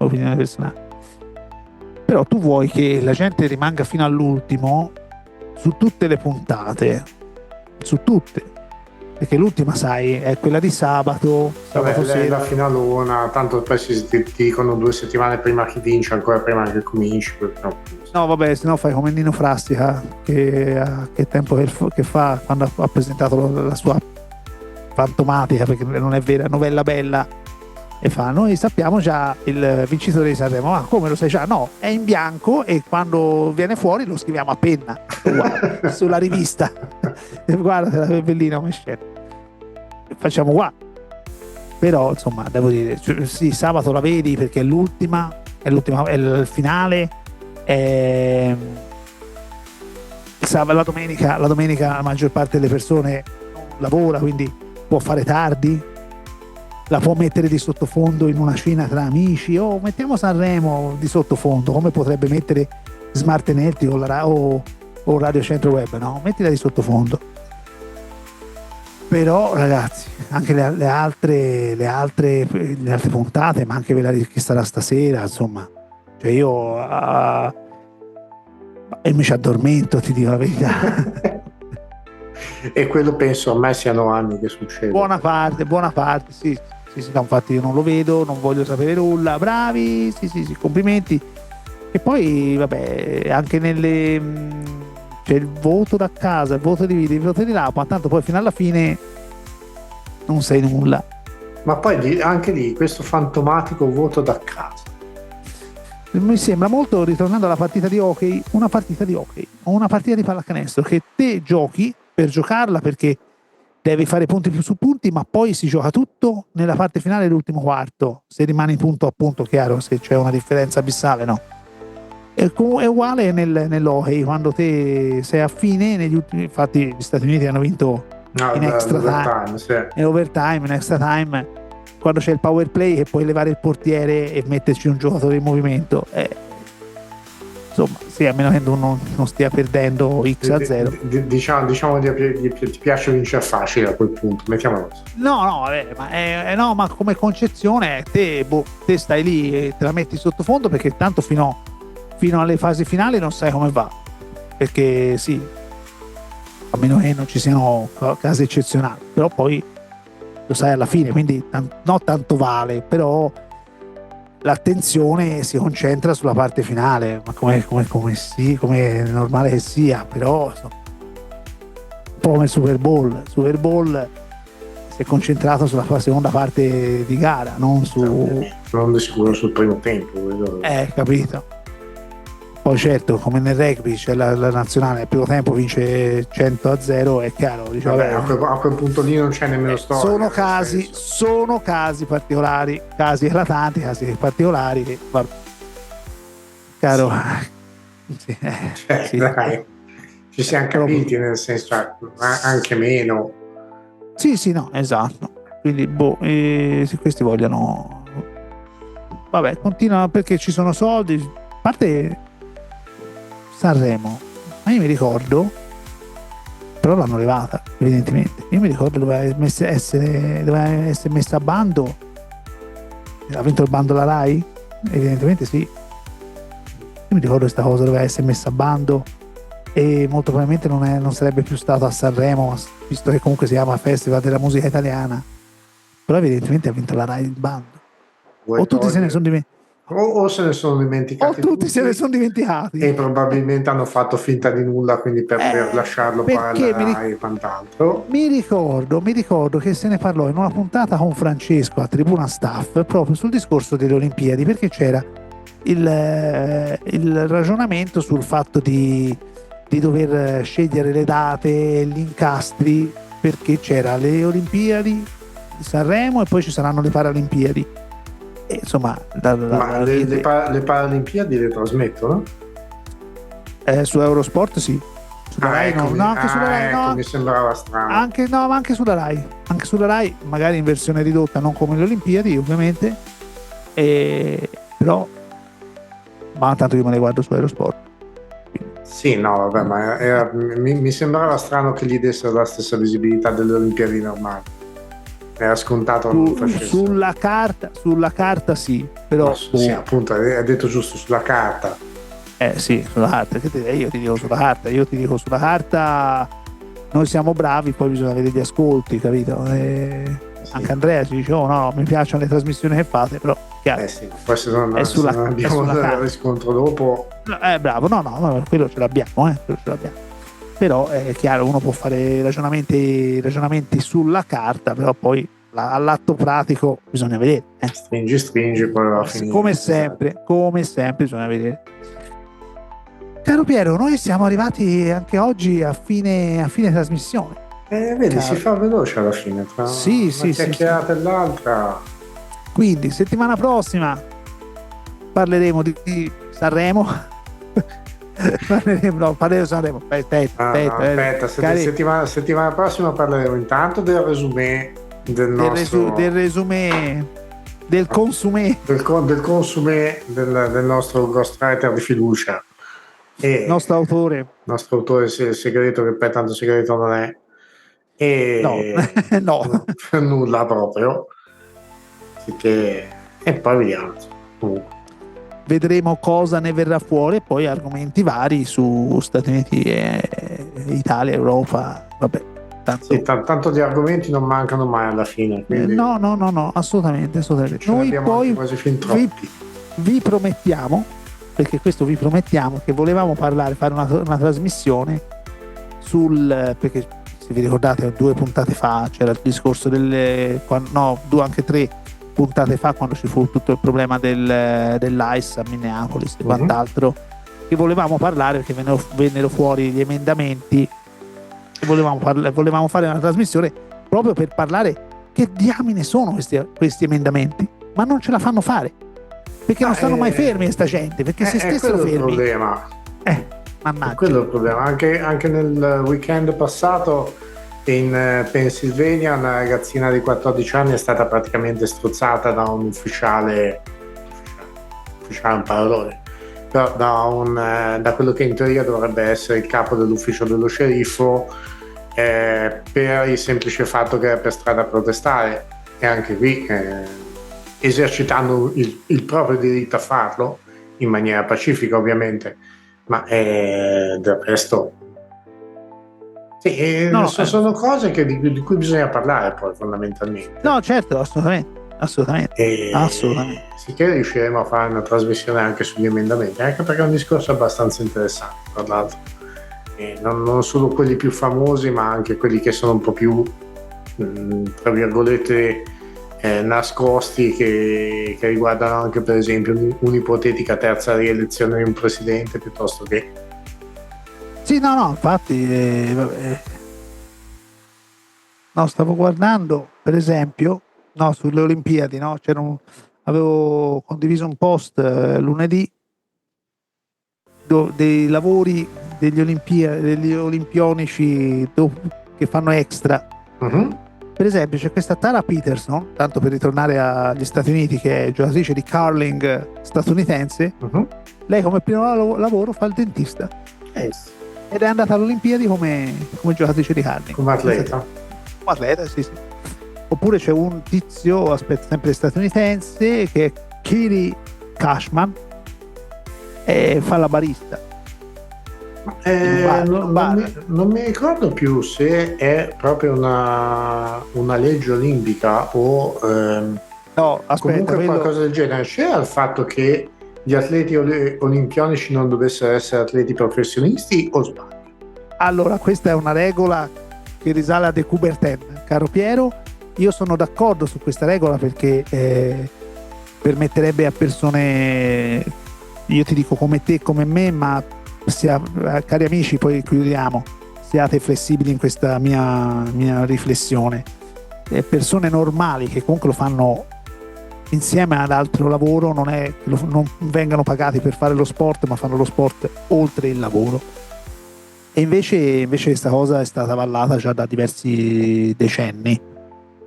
Però tu vuoi che la gente rimanga fino all'ultimo su tutte le puntate, su tutte, perché l'ultima, sai, è quella di sabato sera, la finalona, tanto poi ti dicono 2 settimane prima chi vince, ancora prima che cominci. No, vabbè, se no fai come Nino Frastica, che tempo che fa, quando ha presentato la sua fantomatica, perché non è vera, novella bella, e fa: noi sappiamo già il vincitore di Sanremo. Ma come lo sai già? No, è in bianco e quando viene fuori lo scriviamo a penna sulla rivista. Guarda, è bellina come scena. Facciamo qua. Però insomma, devo dire, sì, sabato la vedi perché è l'ultima, è il finale. La domenica la maggior parte delle persone non lavora, quindi può fare tardi, la può mettere di sottofondo in una cena tra amici, o mettiamo Sanremo di sottofondo, come potrebbe mettere Smart Energy o Radio Centro Web, no? Mettila di sottofondo. Però ragazzi, anche le altre puntate, ma anche quella che sarà stasera, insomma, cioè io e mi ci addormento, ti dico la verità. E quello penso a me siano anni che succede. Buona parte, sì, no, infatti io non lo vedo, non voglio sapere nulla. Bravi, sì, complimenti. E poi vabbè, anche c'è il voto da casa, il voto di video, il voto di là, ma tanto poi fino alla fine non sai nulla. Ma poi anche lì questo fantomatico voto da casa mi sembra molto, ritornando alla partita di hockey, o una partita di pallacanestro che te giochi per giocarla, perché devi fare punti più su punti, ma poi si gioca tutto nella parte finale dell'ultimo quarto. Se rimani punto a punto, chiaro, se c'è una differenza abissale, no. È uguale nell'hockey, quando te sei a fine, negli ultimi, infatti gli Stati Uniti hanno vinto in extra time, sì. in overtime, in extra time, quando c'è il power play che puoi levare il portiere e metterci un giocatore in movimento. Insomma, sì, a meno che non stia perdendo X-0. Diciamo ti piace vincere facile a quel punto, mettiamolo così. No, ma come concezione te stai lì e te la metti sottofondo, perché tanto fino alle fasi finali non sai come va, perché sì, a meno che non ci siano casi eccezionali, però poi lo sai alla fine, quindi no tanto vale, però l'attenzione si concentra sulla parte finale, ma come è normale che sia, però un po' come il Super Bowl si è concentrato sulla seconda parte di gara, non di sicuro sul primo tempo, capito. Poi certo, come nel rugby c'è la nazionale, al primo tempo vince 100-0, è chiaro, vabbè, a quel punto lì non c'è nemmeno storia. Sono casi particolari, casi eclatanti, casi particolari che, caro, sì. Sì. Dai, ci siamo capiti, nel senso anche meno. Sì, no, esatto. Quindi se questi vogliono, vabbè, continuano perché ci sono soldi, a parte Sanremo, ma io mi ricordo, però l'hanno levata evidentemente, io mi ricordo doveva essere messa a bando, ha vinto il bando la Rai? Evidentemente sì, io mi ricordo questa cosa doveva essere messa a bando e molto probabilmente non sarebbe più stato a Sanremo, visto che comunque si chiama Festival della Musica Italiana, però evidentemente ha vinto la Rai il bando. O tutti se ne sono dimenticati. O se ne sono dimenticati. O tutti se ne sono dimenticati. E probabilmente hanno fatto finta di nulla, quindi per lasciarlo parlare e quant'altro. Mi ricordo che se ne parlò in una puntata con Francesco a Tribuna Staff proprio sul discorso delle Olimpiadi, perché c'era il ragionamento sul fatto di dover scegliere le date, gli incastri, perché c'era le Olimpiadi di Sanremo e poi ci saranno le Paralimpiadi. Insomma, le Paralimpiadi le trasmettono? Su Eurosport sì, sulla Rai no, anche sulla Rai no, mi sembrava strano. Ma anche sulla Rai, magari in versione ridotta, non come le Olimpiadi ovviamente, però ma tanto io me le guardo su Eurosport. Sì, no, vabbè, ma mi sembrava strano che gli dessero la stessa visibilità delle Olimpiadi normali. Era scontato non facessero. Sulla carta sì, però no, sì, appunto, hai detto giusto, sulla carta. Sì, sulla carta. Io ti dico sulla carta noi siamo bravi, poi bisogna vedere gli ascolti, capito? Sì. Anche Andrea ci dice no, mi piacciono le trasmissioni che fate, però chiaro. Sì, poi se non abbiamo il riscontro dopo. Bravo, no, quello ce l'abbiamo. Però è chiaro, uno può fare ragionamenti sulla carta, però poi all'atto pratico bisogna vedere. Stringi, poi va a finire. Come sempre bisogna vedere. Caro Piero, noi siamo arrivati anche oggi a fine trasmissione. Vedi, si fa veloce alla fine, tra una chiacchierata e l'altra. Quindi settimana prossima parleremo di Sanremo. Parleremo Sanremo. Aspetta, settimana prossima parleremo intanto del resumé del consumé del nostro ghostwriter di fiducia, e nostro autore il segreto, che per tanto segreto non è, no. Per nulla proprio, e poi vediamo comunque. Vedremo cosa ne verrà fuori e poi argomenti vari su Stati Uniti, Italia, Europa, vabbè. Tanto di argomenti non mancano mai alla fine. Quindi... No, assolutamente. Noi poi vi promettiamo, perché questo vi promettiamo, che volevamo fare una trasmissione perché se vi ricordate 2 puntate fa c'era il discorso anche 3 puntate fa, quando ci fu tutto il problema dell'ICE a Minneapolis e quant'altro, che volevamo parlare perché vennero fuori gli emendamenti e volevamo fare una trasmissione proprio per parlare che diamine sono questi emendamenti, ma non ce la fanno fare, perché non stanno mai fermi questa gente, perché se stessero fermi. È quello il problema. Mannaggia. È quello il problema. Anche nel weekend passato in Pennsylvania una ragazzina di 14 anni è stata praticamente strozzata da un ufficiale un parolone, però da quello che in teoria dovrebbe essere il capo dell'ufficio dello sceriffo, per il semplice fatto che era per strada a protestare, e anche qui esercitando il proprio diritto a farlo in maniera pacifica, ovviamente, ma del resto sì, sono cose di cui bisogna parlare poi fondamentalmente. No, certo, assolutamente. Sicché riusciremo a fare una trasmissione anche sugli emendamenti, anche perché è un discorso abbastanza interessante, tra l'altro. Non solo quelli più famosi, ma anche quelli che sono un po' più tra virgolette nascosti, che riguardano anche per esempio un'ipotetica terza rielezione di un presidente, piuttosto che sì, no, infatti no, stavo guardando per esempio sulle Olimpiadi, no? Avevo condiviso un post lunedì dei lavori degli olimpionici che fanno extra. Per esempio c'è questa Tara Peterson, tanto per ritornare agli Stati Uniti, che è giocatrice di curling statunitense. Lei come primo lavoro fa il dentista ed è andata alle Olimpiadi come giocatrice di curling, come atleta. Sì. Oppure c'è un tizio, sempre statunitense, che è Kiri Cashman, e fa la barista. Non mi ricordo più se è proprio una legge olimpica o no, aspetta, comunque qualcosa del genere. C'era il fatto che gli atleti olimpionici non dovessero essere atleti professionisti, o sbaglio? Allora, questa è una regola che risale a De Coubertin, caro Piero. Io sono d'accordo su questa regola perché permetterebbe a persone, io ti dico come te, come me, ma cari amici, poi chiudiamo, siate flessibili in questa mia riflessione. Persone normali che comunque lo fanno insieme ad altro lavoro, non vengano pagati per fare lo sport, ma fanno lo sport oltre il lavoro. E invece questa cosa è stata avallata già da diversi decenni.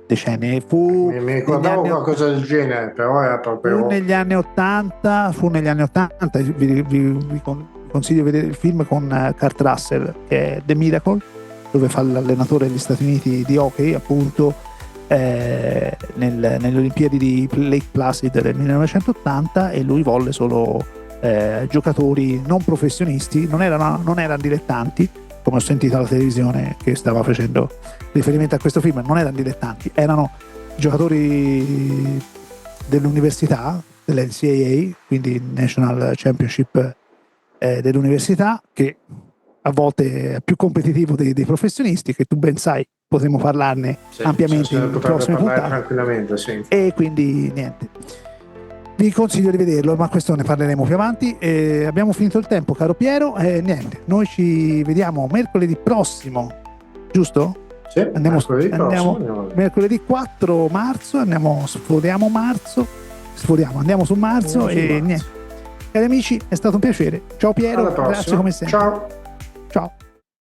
Mi ricordavo qualcosa del genere, però era proprio fu negli anni 80. Vi consiglio di vedere il film con Kurt Russell, che è The Miracle, dove fa l'allenatore degli Stati Uniti di hockey, appunto, nelle Olimpiadi di Lake Placid del 1980, e lui volle solo giocatori non professionisti, non erano dilettanti, come ho sentito alla televisione che stava facendo riferimento a questo film. Non erano dilettanti, erano giocatori dell'università, dell'NCAA, quindi National Championship dell'università, che a volte è più competitivo dei professionisti, che tu ben sai, potremo parlarne ampiamente in prossime puntate tranquillamente, sì. E quindi niente, vi consiglio di vederlo, ma questo ne parleremo più avanti. Abbiamo finito il tempo, caro Piero, niente, noi ci vediamo mercoledì prossimo, giusto? Sì, andiamo mercoledì 4 marzo, andiamo su marzo, e niente. Cari amici, è stato un piacere. Ciao Piero, grazie come sempre. Ciao.